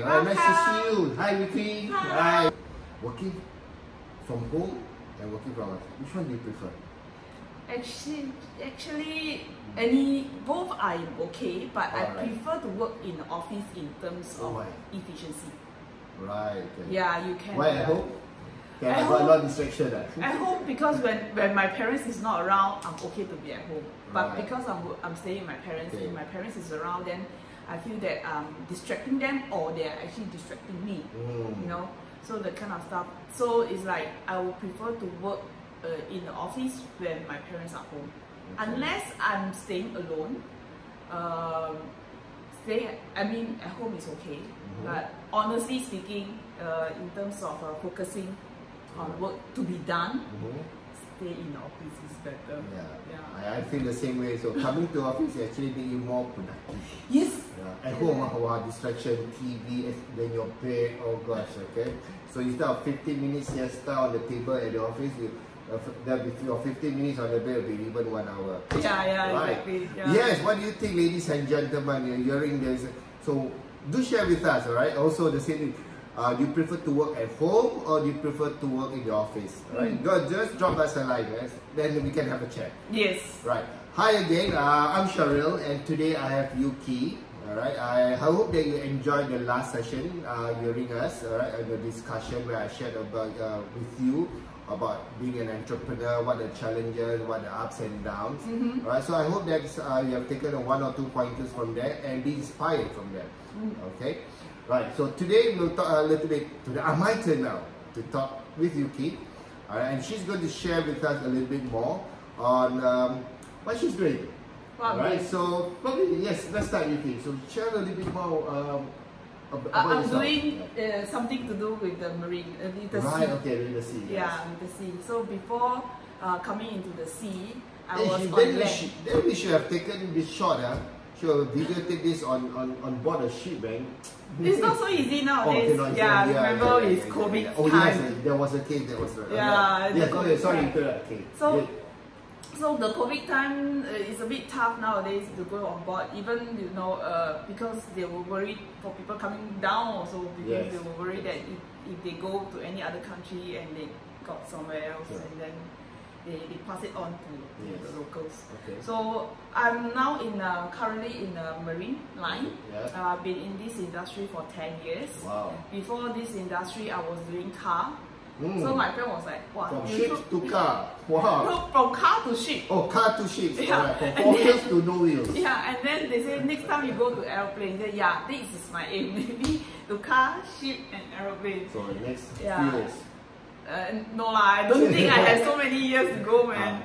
Nice to see you. Hi, Yukie. Hi. Working from home and working from office. Which one do you prefer? Actually, both are okay, but I prefer to work in the office in terms of efficiency. Right. Okay. Yeah, you can. Why at home? Yeah, I got a lot of distraction. At home, because when my parents is not around, I'm okay to be at home. But because I'm staying with my parents, if my parents is around, then I feel that I'm distracting them, or they're actually distracting me. You know, so the kind of stuff. So it's like I would prefer to work in the office when my parents are home, unless I'm staying alone. At home is okay, but honestly speaking, in terms of focusing on work to be done, stay in the office is better. I feel the same way. So coming to office actually make you more productive. Yes. At home, distraction, TV, then your bed. Oh gosh, okay. So instead of 15 minutes siesta on the table at the office, your 15 minutes on the bed will be even 1 hour. Exactly. Yeah. Yes. What do you think, ladies and gentlemen? You're hearing this. So do share with us. All right. Also the same thing. Do you prefer to work at home or do you prefer to work in the office? Right? Just drop us a line, guys. Then we can have a chat. Yes. Right. Hi again. I'm Shahrill, and today I have Yukie. All right. I hope that you enjoyed the last session hearing us. All right, and the discussion where I shared about with you about being an entrepreneur, what the challenges, what the ups and downs. All right. So I hope that you have taken 1 or 2 pointers from there and be inspired from that. Okay. Right, so today we'll talk a little bit, my turn now to talk with Yukie, and she's going to share with us a little bit more on what she's doing. Right, so probably, yes, let's start Yukie. So share a little bit more about I'm yourself. doing something to do with the marine, with the sea. Okay, with the sea. Yeah, with the sea. So before coming into the sea, I was on land. Then we should have taken this shot, Sure, videotape this on board a ship, man. It's not so easy nowadays. Remember it's COVID time. Yes, there was a case that was. Sorry. Okay. So the COVID time is a bit tough nowadays to go on board. Even because they were worried for people coming down also, because they were worried that if they go to any other country and they got somewhere else and then they pass it on to the locals. So I'm now currently in the marine line. I've been in this industry for 10 years. Before this industry, I was doing car. So my friend was like, "Wow, from ship to car, wow." No, from car to ship. Oh, car to ship. Right. From 4 wheels to no wheels. Yeah, and then they say next time you go to aeroplane, they say, yeah, this is my aim, maybe to car, ship, and aeroplane. So the next few years. No lah, I don't think I have so many years to go, man.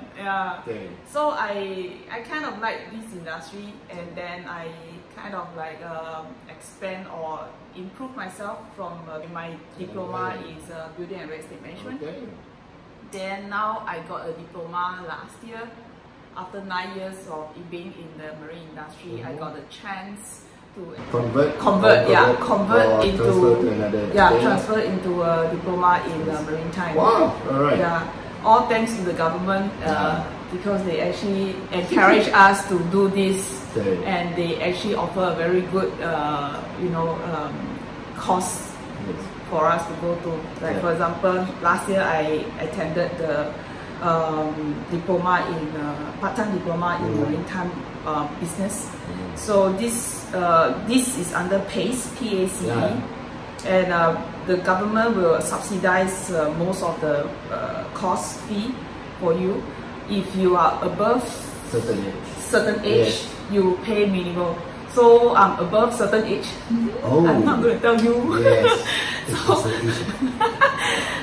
So I kind of like this industry, and then I kind of like expand or improve myself from my diploma is building and real estate management. Then now I got a diploma last year. After 9 years of being in the marine industry, I got a chance to convert transfer into a diploma in maritime. Wow! All right. All thanks to the government because they actually encourage us to do this, and they actually offer a very good course for us to go to. Like for example, last year I attended the diploma in part-time diploma in maritime business. So this is under PACE, PACE, and the government will subsidize most of the cost fee for you. If you are above certain age, you pay minimum. So I'm above certain age. I'm not going to tell you.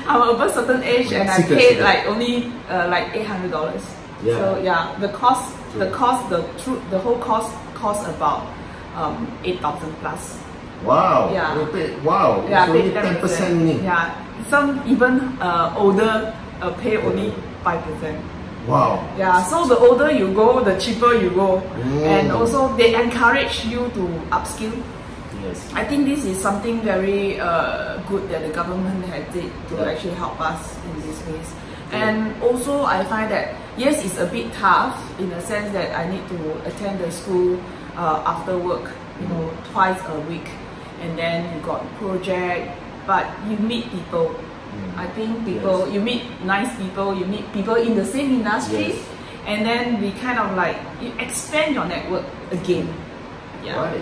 I'm above certain age, and I paid like only like $800. So the whole cost costs about 8,000 plus. Wow. Wow. Yeah, so only 10%. Some even older pay only 5%. Wow. So the older you go, the cheaper you go, and also they encourage you to upskill. I think this is something very good that the government has did to actually help us in this ways. And also I find that yes, it's a bit tough in the sense that I need to attend the school after work, twice a week. and then you got project, but you meet people. I think people, you meet nice people, you meet people in the same industry, and then we kind of like, you expand your network again. Right.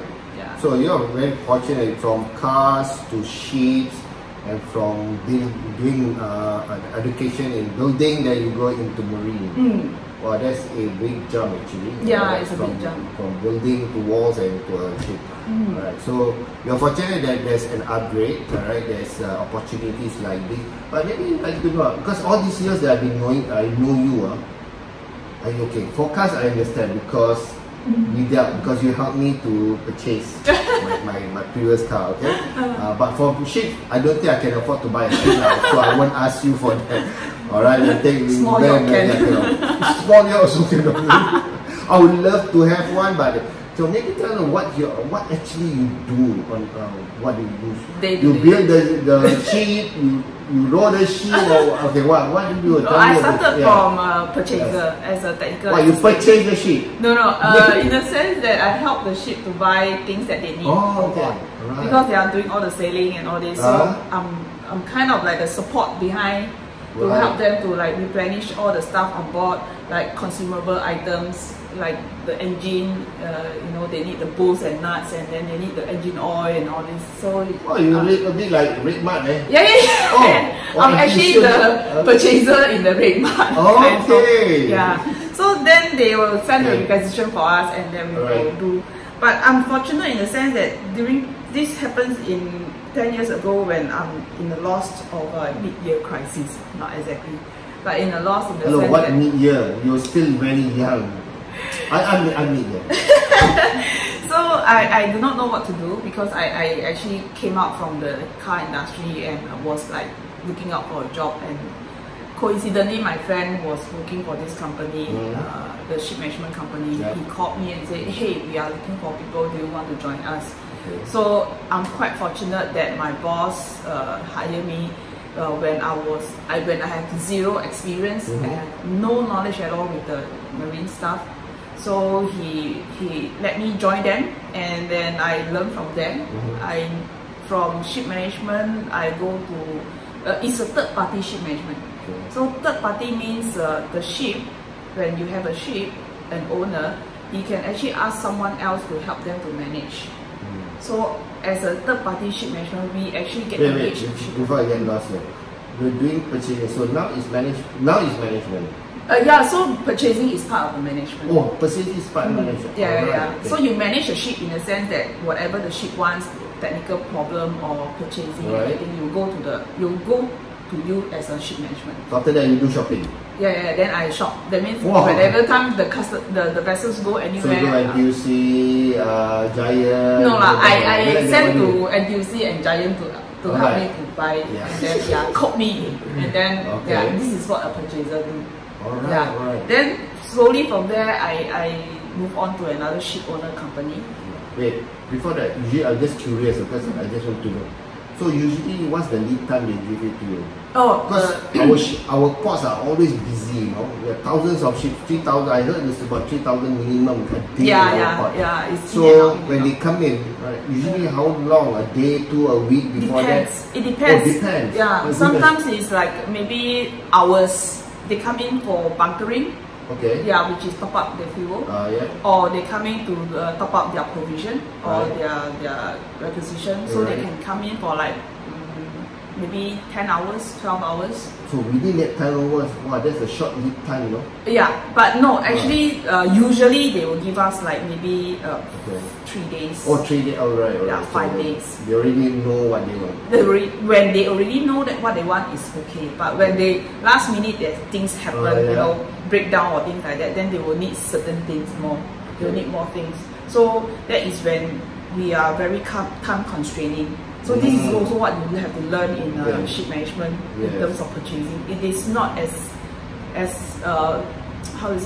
So you're very fortunate, from cars to ships, and from doing education in building, then you go into marine. Well, that's a big jump actually. Yeah, it's a big jump. From building to walls and to a ship. Right. So you're fortunate that there's an upgrade. Alright, there's opportunities like this. But maybe like to know, because all these years that I've been knowing, I know you. Are you okay? Forecast, I understand, because because you helped me to purchase my previous car. Okay. But for ship, I don't think I can afford to buy a ship now, so I won't ask you for that. Alright, we'll take small yacht small yacht also cannot. I would love to have one, but so maybe tell them what actually you do on what do you do? You build the ship, you roll the ship, or okay, what do you do? No, I started from Puchaser as a technical. Why you purchase the ship? No, in the sense that I help the ship to buy things that they need. Oh, okay. Right. Because they are doing all the sailing and all this, so I'm kind of like the support behind to help them to like replenish all the stuff on board, like consumable items, like the engine, they need the bolts and nuts, and then they need the engine oil and all this. So you read a bit like Red Mart, eh? Yeah. I'm actually the purchaser in the Red Mart. Okay. Yeah. So then they will send the requisition for us, and then we will do. But I'm fortunate in the sense that during this happens in 10 years ago when I'm in the loss of a mid-year crisis, not exactly, but in a loss in the sense what that mid-year? You're still very young. I'm mid-year. So I do not know what to do, because I actually came out from the car industry and was like looking out for a job, and coincidentally my friend was working for this company, the ship management company. He called me and said, hey, we are looking for people, do you want to join us? So I'm quite fortunate that my boss hired me when I have zero experience, I have no knowledge at all with the marine stuff. So he let me join them, and then I learned from them. From ship management, I go to it's a third party ship management. So third party means the ship, when you have a ship, an owner, he can actually ask someone else to help them to manage. So as a third party ship management, we actually get engaged. Before I get lost here, we're doing purchasing. So now is management. So purchasing is part of the management. Oh, purchasing is part of management. Okay. So you manage a ship in the sense that whatever the ship wants, technical problem or purchasing, everything, you go to you as a ship management. So after that, you do shopping. Then I shop. That means whenever time the vessels go anywhere. So you go NTUC, Giant. No lah, I send to NTUC and Giant to help me to buy, and then quote me, and then this is what a purchaser do. Alright. Then slowly from there, I move on to another ship owner company. Wait, before that, usually I'm just curious because I just want to know. So usually, what's the lead time they give it to you? Because our ports are always busy, you know. There are thousands of ships, 3,000. I heard it's about 3,000 minimum a day. So when they come in, usually how long? A day, a week before that? It depends. Oh, depends. Yeah, sometimes it's like maybe hours. They come in for bunkering. Okay. Yeah, which is top up their fuel. Or they come in to top up their provision or their requisition. So they can come in for like maybe 10 hours, 12 hours. So within that 10 hours, wow, that's a short lead time, you know? Yeah, but no, actually, usually they will give us like maybe 3 days. Oh, 3 days, alright. Yeah, 5 days. They already know what they want. When they already know that what they want is okay, but when they last minute things happen, breakdown or things like that, then they will need certain things more. They will need more things. So that is when we are very time constraining. So this is also what you have to learn in ship management in terms of purchasing. It is not as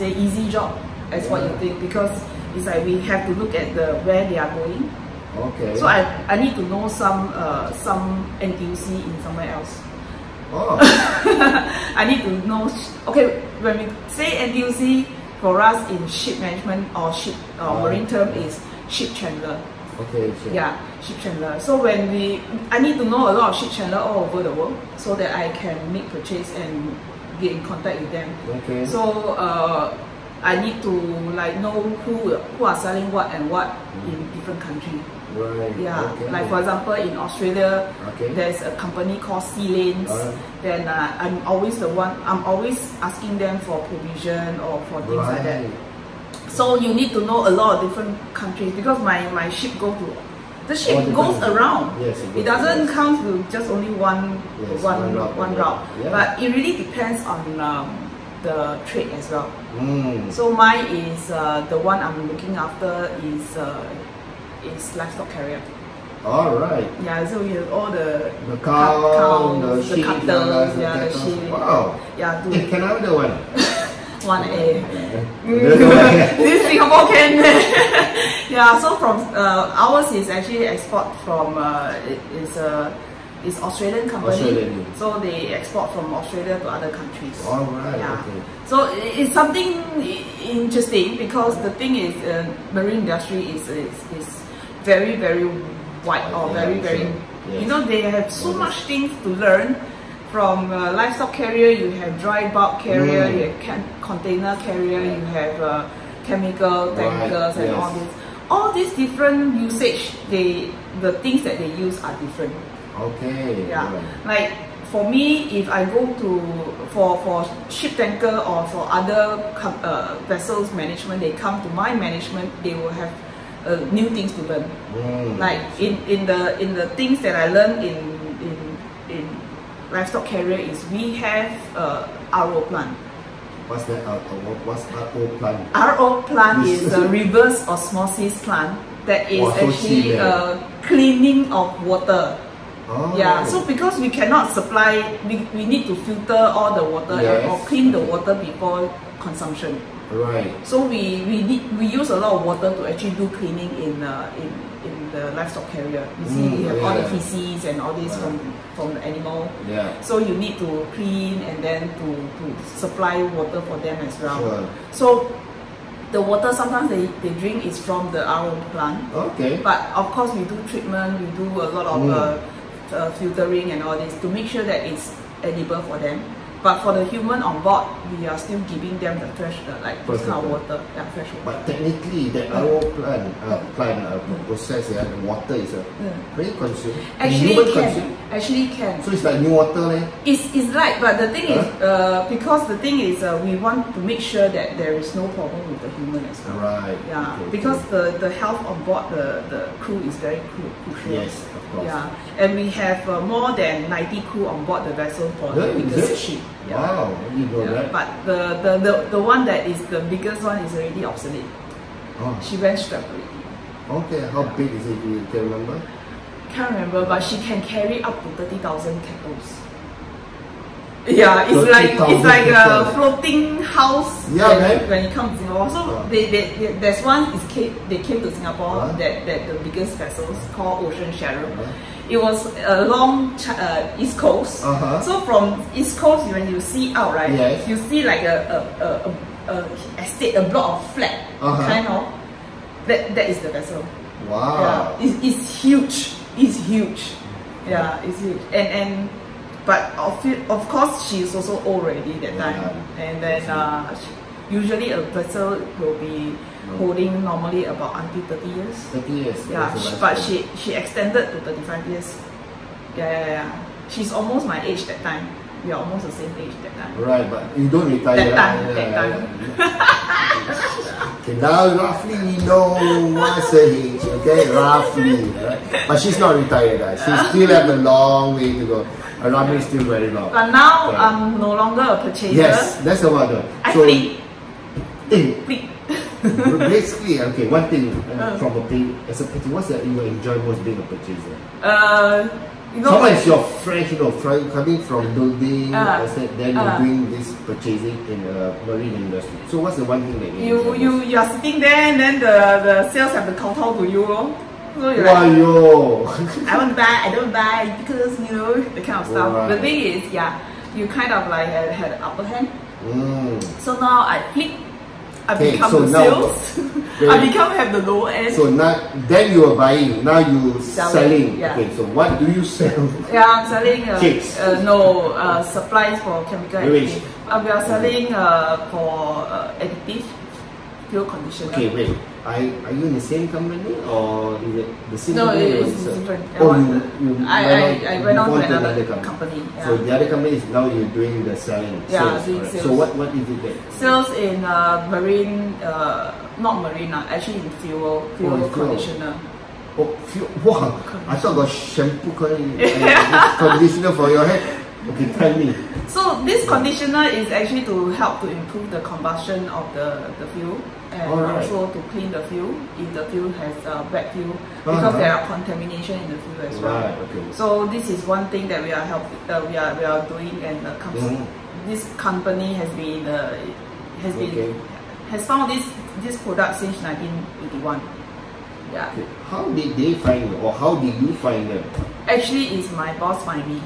easy job as what you think, because it's like we have to look at where they are going. Okay. So I need to know some NTUC in somewhere else. Oh. I need to know. Okay, when we say NTUC, for us in ship management or marine term is ship chandler. Okay, sure. Yeah, ship chandler. So I need to know a lot of ship chandler all over the world so that I can make purchase and get in contact with them. Okay. So I need to like know who are selling what and what in different countries. Right. Yeah. Okay. Like for example, in Australia, okay, there's a company called Sea Lanes. Then I'm always asking them for provision or for things like that. So you need to know a lot of different countries because my ship goes around. Yes, it doesn't come to just only one route. Yeah. But it really depends on the trade as well. So mine is the one I'm looking after is livestock carrier. All right. Yeah, so we have all the cow, the sheep, cutters, the sheep. Wow. Yeah. Can I have the one? 1A. This Singapore can. Yeah, so from ours is actually export from it's Australian company. So they export from Australia to other countries. All right. Yeah. Okay. So it's something interesting because the thing is, marine industry is very wide or very. Yes. You know, they have so much things to learn. From livestock carrier, you have dry bulk carrier, you have container carrier, you have chemical tankers, and all these different usage. The things that they use are different. Okay. Yeah. Like for me, if I go to for ship tanker or for other vessels management, they come to my management, they will have new things to learn. Like in the things that I learned in livestock carrier is we have RO plant. What's that? What's RO plant? RO plant is a reverse osmosis plant that is actually cleaning of water. Oh. Yeah, so because we cannot supply, we need to filter all the water or clean the water before consumption. Right. So we use a lot of water to actually do cleaning in the livestock carrier. You see, we have all the feces and all this from the animal. Yeah. So you need to clean and then to supply water for them as well. Sure. So the water sometimes they drink is from the RO plant. Okay. But of course we do treatment, we do a lot of filtering and all this to make sure that it's edible for them. But for the human on board, we are still giving them the fresh, like this kind of water, fresh water. But technically, the RO plant process, the water is very consumed. Actually can. So it's like new water, eh? It's right, but the thing is, because the thing is, we want to make sure that there is no problem with the human as well. Right. Yeah, okay, because the health on board the crew is very crucial. Yes, of course. Yeah, and we have more than 90 crew on board the vessel for the biggest ship. Yeah. Wow, you know that. But the one that is the biggest one is already obsolete. Oh. She went scrap already. Okay, how big is it? You can remember? Can't remember, but she can carry up to 30,000 kettles. Yeah, it's like a floating house when it comes to Singapore. So there's one they came to Singapore that the biggest vessels called Ocean Shahrill. It was along East Coast. So from East Coast, when you see out, right, you see like a estate, a block of flat, kind of. That is the vessel. Wow. Yeah, it's huge. It's huge. Yeah, it's huge. But of course, she is also old already that time. And then usually a vessel will be holding normally about until 30 years. 30 years. Yeah, but she extended to 35 years. Yeah. She's almost my age that time. We are almost the same age that time. Right, but you don't retire. That time. Okay, now roughly we know what's her age, okay? Roughly, right? But she's not retired, guys. She still have a long way to go. Her runway is still very long. But now I'm no longer a purchaser. Yes, that's the one. I fleet. Basically, okay, one thing from as a purchaser, what's that you enjoy most being a purchaser? Sometimes you're fresh, coming from building, then you're doing this purchasing in marine industry. So what's the one thing that you are sitting there and then the sales have to kowtow to you, so you're like, I want to buy, I don't buy because the kind of stuff. Right. The thing is, you kind of like had an upper hand. So now I flip. I Okay, become so the now- sales. I become have the low end. So now, then you are buying, now you selling. Yeah. Okay, so what do you sell? Yeah, I'm selling Chips. supplies for chemical Which? additive. We are selling for additive fuel conditioner. Okay, wait. Are you in the same company or is it the same No, company? or it's is it- different. Oh, I went on to moved another company. Yeah. So the other company is now you're doing the selling. Yeah, sales, doing alright. sales. So what is it then? Sales in marine, not marine, actually in fuel fuel. conditioner. Oh, wow! I thought got shampoo conditioner for your head. Okay, tell me. So this conditioner is actually to help to improve the combustion of the fuel and Alright. also to clean the fuel if the fuel has bad fuel because there are contamination in the fuel as well. Right. Okay. So this is one thing that we are we are doing, and this company has been has found this product since 1981. Yeah. Okay. How did they find you, or how did you find them? Actually, it's my boss find me.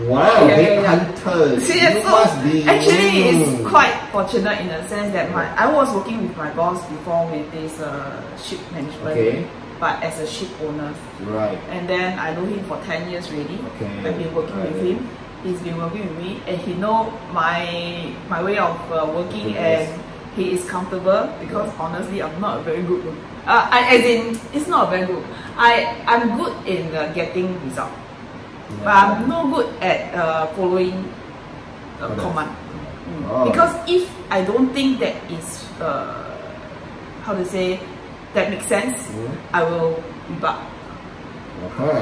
Wow, Yeah. headhunters! See, You so must be. actually, it's quite fortunate in the sense that I was working with my boss before with this ship management, Okay. but as a ship owner. Right. And then I know him for 10 years already. Okay. I've been working with him. He's been working with me, and he know my way of working, Yes. and he is comfortable because honestly, I'm not a very good one. As in, it's not very good. I'm good in getting result. But I'm no good at following command. Oh. Because if I don't think that is how to say that makes sense, I will rebut.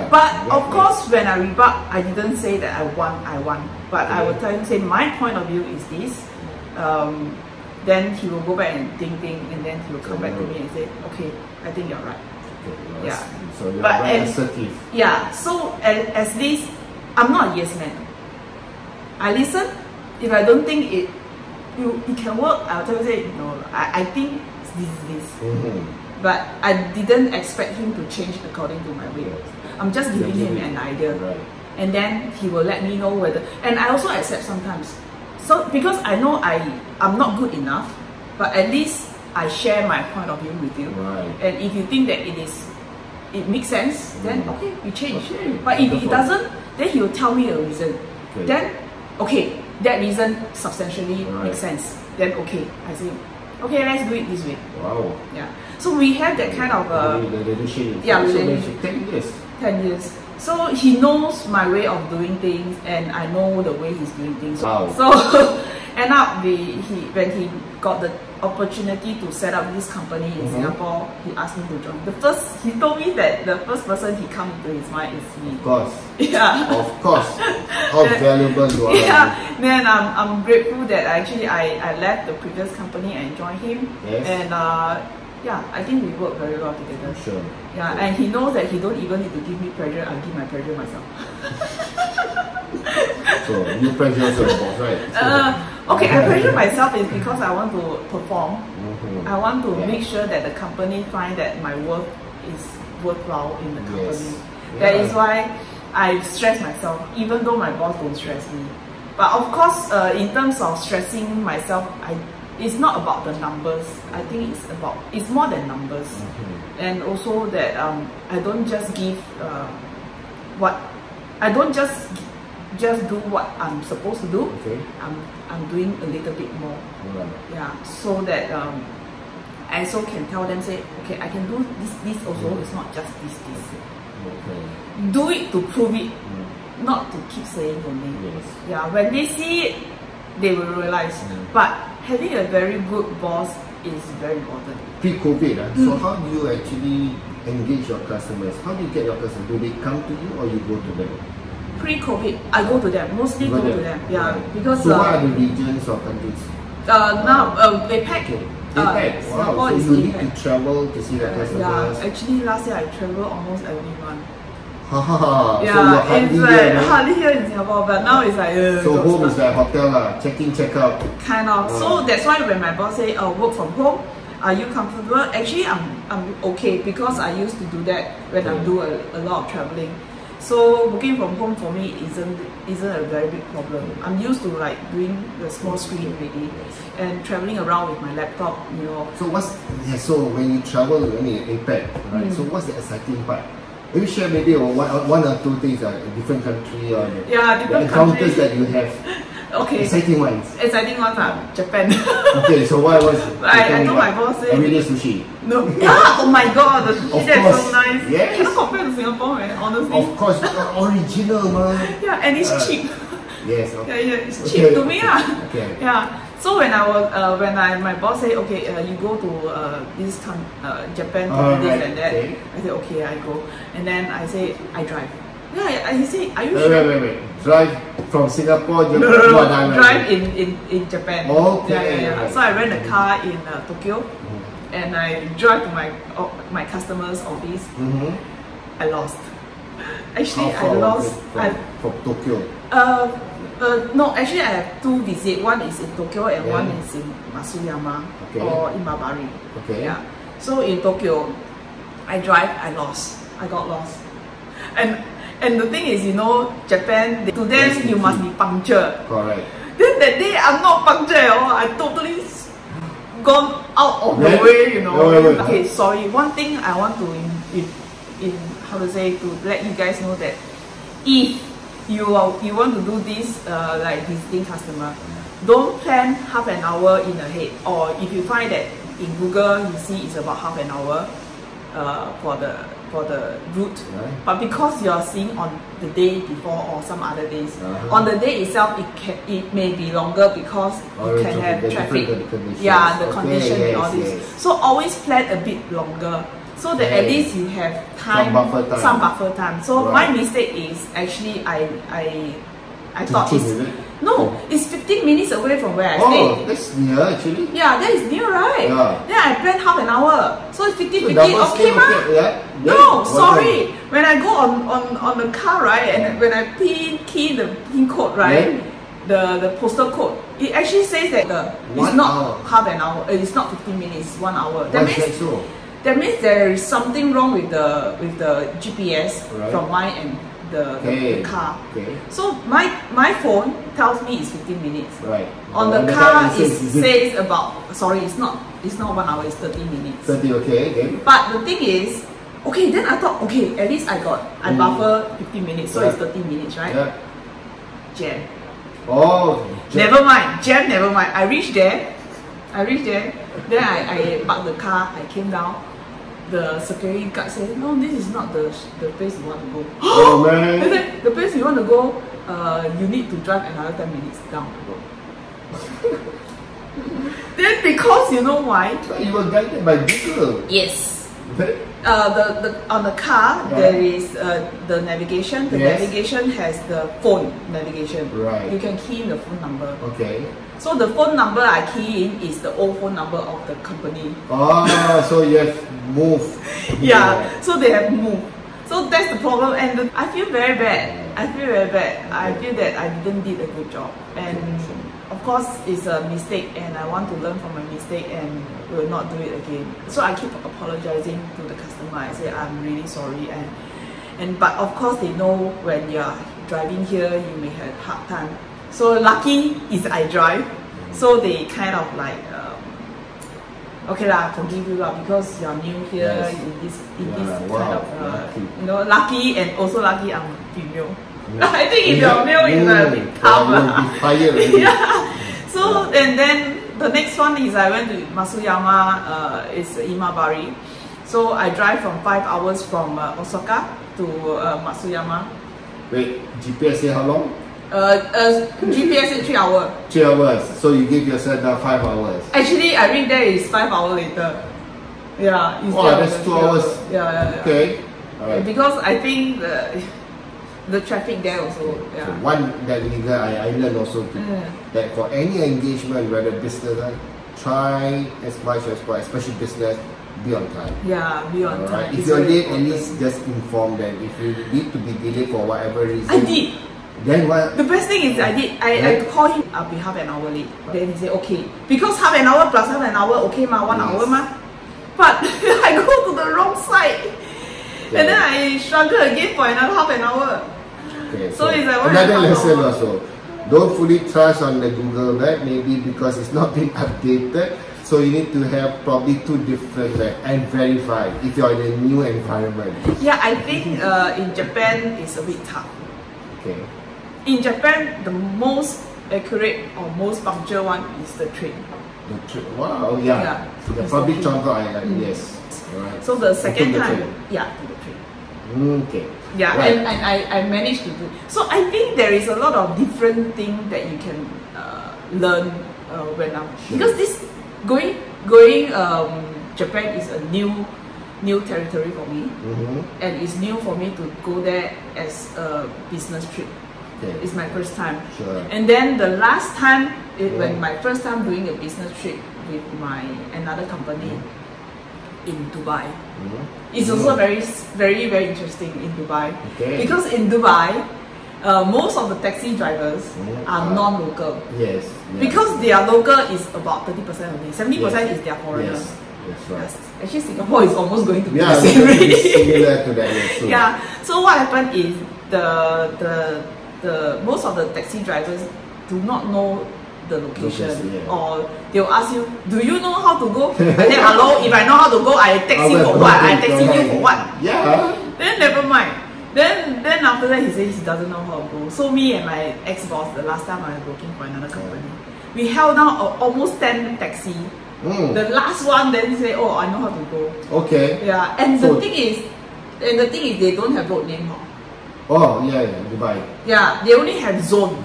But of course, when I rebut, I didn't say that I want. But I will tell him, say my point of view is this. Then he will go back and think, and then he will come back to me and say, okay, I think you're right. Okay, Yeah. So you're But very and- assertive. Yeah, so at least I'm not a yes man. I listen. If I don't think it can work, I'll tell you, say no. I think this is this. But I didn't expect him to change according to my way. I'm just giving him an idea, Right. and then he will let me know whether. And I also accept sometimes. So because I know I'm not good enough, but at least I share my point of view with you. Right. And if you think that it makes sense, then okay, we change. Okay, But if it wonderful. doesn't, then he will tell me a reason. Okay. Then okay, that reason substantially Right. makes sense. Then okay, I say, okay, let's do it this way. Wow. Yeah. So we have that kind of The relationship. yeah, So relationship. 10 years. 10 years. So he knows my way of doing things, and I know the way he's doing things. Wow. So end up when he got the opportunity to set up this company in Singapore, he asked me to join. He told me that the first person he come into his mind is me. Of course. Yeah. Of course. How valuable you are. Yeah. Then I'm grateful that I left the previous company and joined him. Yes. And yeah, I think we work very well together. Sure. Yeah, and he knows that he don't even need to give me pressure. I give my pressure myself. So you pressure also the boss, right? Okay, I pressure myself is because I want to perform. I want to Yeah. make sure that the company find that my work is worthwhile in the company. Yes. That Yeah. is why I stress myself, even though my boss don't stress me. But of course, in terms of stressing myself, it's not about the numbers. I think it's more than numbers, and also that I don't just give I don't just do what I'm supposed to do. Okay. I'm doing a little bit more. Right. Yeah, so that I also can tell them, say, okay, I can do this also. It's not just this. Okay. Do it to prove it, not to keep saying only. Yes. Yeah, when they see it, they will realize. But having a very good boss is very important. Pre-COVID, so how do you actually engage your customers? How do you get your customers? Do they come to you or you go to them? Pre-COVID, I go to them, mostly go to them. Yeah, because So what are the regions or countries? now APAC. Okay. APAC. Singapore Wow. So is you need APAC. to travel to see the customers. Yeah, actually last year I traveled almost every month. So Yeah, you're hardly it's here, like right? hardly here in Singapore, but now it's like So don't home is stop. like hotel lah, check in, check out. Kind of. So that's why when my boss say, "Oh, work from home, are you comfortable?" Actually, I'm okay because I used to do that when I do a lot of traveling. So working from home for me isn't a very big problem. I'm used to like doing the small screen already and traveling around with my laptop, you know. So so when you travel, APAC, right? So what's the exciting part? Maybe share maybe one or two things, different country or the encounters that you have. Okay. Exciting ones. Exciting ones are Japan. Okay, so what was I told my boss everyday sushi. No. Oh my god, the sushi there is so nice. Yes. Cannot compare to Singapore, man, honestly. Of course, original man. Yeah, and it's cheap. Yes. Okay. Yeah, it's cheap to me. Okay. Yeah. So when my boss said, okay, you go to this Japan to do this and that, I said, okay, I go. And then I say, I drive. Yeah, he said, are you sure? Wait. Drive from Singapore to drive in Japan. Okay. Yeah. So I rent a car in Tokyo, and I drive to my customer's office. I lost. Actually, I lost. From Tokyo. No, actually I have two visits. One is in Tokyo and one is in Matsuyama or Imabari. Okay. Yeah. So in Tokyo, I drive. I got lost. And the thing is, Japan, to them you must be punctual. Correct. Then that day I'm not punctual at all. I totally gone out of the way, Okay, sorry. One thing I want to to let you guys know that if you want to do this like visiting customer, don't plan half an hour in ahead. Or if you find that in Google you see it's about half an hour for the route, but because you are seeing on the day before or some other days, on the day itself it may be longer because you can have traffic, the condition and all this. So always plan a bit longer so that at least you have time, some buffer time. So my mistake is actually I thought it's 15 minutes away from where I stay. Oh, that's near actually. Yeah, that is near, right? Yeah. Then I planned half an hour. So it's 15, okay, No, sorry. When I go on the car, right, and when I key the PIN code, right, the postal code, it actually says that it's not half an hour, it's not 15 minutes, 1 hour. That means there is something wrong with the GPS from my end. The car. So my phone tells me it's 15 minutes. Right. On the car it says it's not 1 hour, it's 30 minutes. 30, okay. But the thing is, then I thought, at least I buffer 15 minutes, so it's 30 minutes, right? Yeah. Jam. Never mind. I reached there, then I parked the car, I came down. The security guard said, no, this is not the place you want to go. Oh man! I said, the place you want to go, you need to drive another 10 minutes down the road. Then because you know why? You were guided by Google. Yes. On the car there is the navigation. The navigation has the phone navigation. Right. You can key in the phone number. Okay. So the phone number I key in is the old phone number of the company. So you have moved. So they have moved. So that's the problem, and I feel very bad. I feel that I didn't did a good job, and of course it's a mistake, and I want to learn from my mistake and will not do it again. So I keep apologizing to the customer. I say I'm really sorry, but of course they know when you're driving here you may have hard time. So lucky is I drive, so they kind of like okay lah, forgive you lah, because you're new here in this kind of lucky, and also lucky I'm female. I think if you're male it's a bit tough lah. So and then the next one is I went to Matsuyama, it's Imabari. So I drive from 5 hours from Osaka to Matsuyama. Wait, GPS say how long? GPS is 3 hours. 3 hours. So you give yourself now 5 hours. Actually, I reach there is 5 hours later. Yeah. That's 2 hours. Yeah. Okay. Alright. Because I think the traffic there also. Yeah. So one that I learned also that for any engagement, whether business, try as much as possible, especially business, be on time. Yeah, be on time. If you're late, at least just inform them. If you need to be delayed for whatever reason. I did. Then what? The best thing is I called him, I'll be half an hour late. Then he said, okay. Because half an hour plus half an hour, okay ma, 1 hour ma. But I go to the wrong side. And then I struggle again for another half an hour. Okay, so it's like another lesson also. Don't fully trust on the Google Map, maybe because it's not been updated. So you need to have probably two different and verify if you're in a new environment. Yeah, I think in Japan it's a bit tough. Okay. In Japan, the most accurate or most punctual one is the train. Wow, yeah. The public transport, yes. Right. So the second time, to the train. Okay. Yeah, right. and I managed to do. So I think there is a lot of different things that you can learn when I'm because this going Japan is a new territory for me, and it's new for me to go there as a business trip. Okay. It's my first time. Sure. And then the last time, when my first time doing a business trip with another company in Dubai. It's also very interesting in Dubai. Okay. Because in Dubai, most of the taxi drivers are non-local. Yes. Because their local is about 30% only. 70% is their foreigners. Yes. That's right. Yes. Actually, Singapore is almost going to be the same. Similar to that. Yes, yeah. So what happened is the most of the taxi drivers do not know the location, or they'll ask you, do you know how to go? And then hello, if I know how to go, I taxi for what? I taxi you for what? Yeah. Then never mind. Then after that he says he doesn't know how to go. So me and my ex-boss, the last time I was working for another company, we held down almost 10 taxi. The last one then say, oh, I know how to go. Okay. Yeah, and the thing is they don't have road name. Oh yeah, Dubai. Yeah, they only have zone.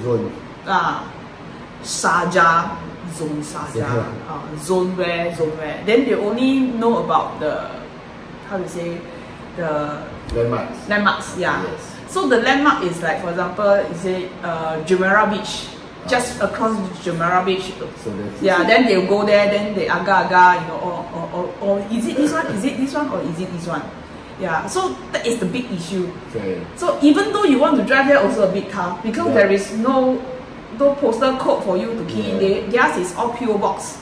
Sharjah, zone Sharjah, zone where. Then they only know about the, how to say, the landmarks. Yeah. Yes. So the landmark is like, for example, you say Jumeirah Beach, just across Jumeirah Beach. So then they'll go there. Then they aga, you know, or is it this one? Is it this one? Or is it this one? Yeah, so that is the big issue. Okay. So even though you want to drive there, also a bit tough because there is no postal code for you to key in. Theirs is all PO box.